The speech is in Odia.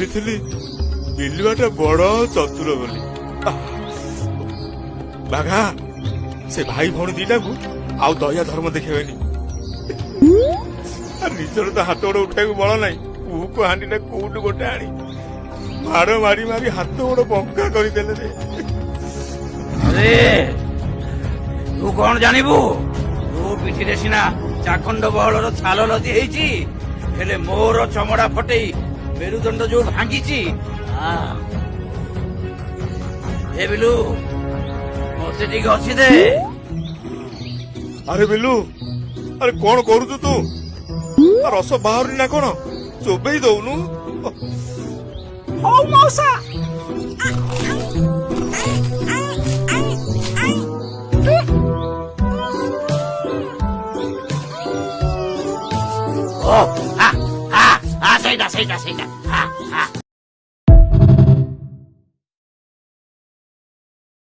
ଶୁଣିଥିଲି ବିଲୁଆଟା ବଡ ଚତୁର ବୋଲି। ବାଘା ସେ ଭାଇ ଭଉଣୀ ଦିଟାକୁ ଆଉ ଦୟା ଧର୍ମ ଦେଖେଇବେନି। ନିଜର ତ ହାତ ଗୋଡ ଉଠାଇବାକୁ ବଳ ନାହିଁ, କୁହୁକୁ ହାଣ୍ଡିଟା କୋଉଠୁ ଗୋଟେ ଆଣି ମାଡ ମାରି ମାରି ହାତ ଗୋଡ ବଙ୍କା କରିଦେଲେ ରେ। ଆରେ ତୁ କଣ ଜାଣିବୁ? ତୋ ପିଠିରେ ସିନା ଚାଖଣ୍ଡ ବହଳର ଛାଲ ଲଦି ହେଇଛି, ହେଲେ ମୋର ଚମଡା ଫଟେଇ ମେରୁଦଣ୍ଡ ଯୋଉ ଭାଙ୍ଗିଛି। ଏ ବିଲୁ ମତେ ଟିକେ ଅଛି ଦେ। ଆରେ ବିଲୁ, ଆରେ କଣ କରୁଛୁ ତୁ? ରସ ବାହାରୁନି ନା କଣ? ଚୋବେଇ ଦଉନୁ। ହଉ ମଉସା। ସେଇଟା ସେଇଟା ସେଇଟା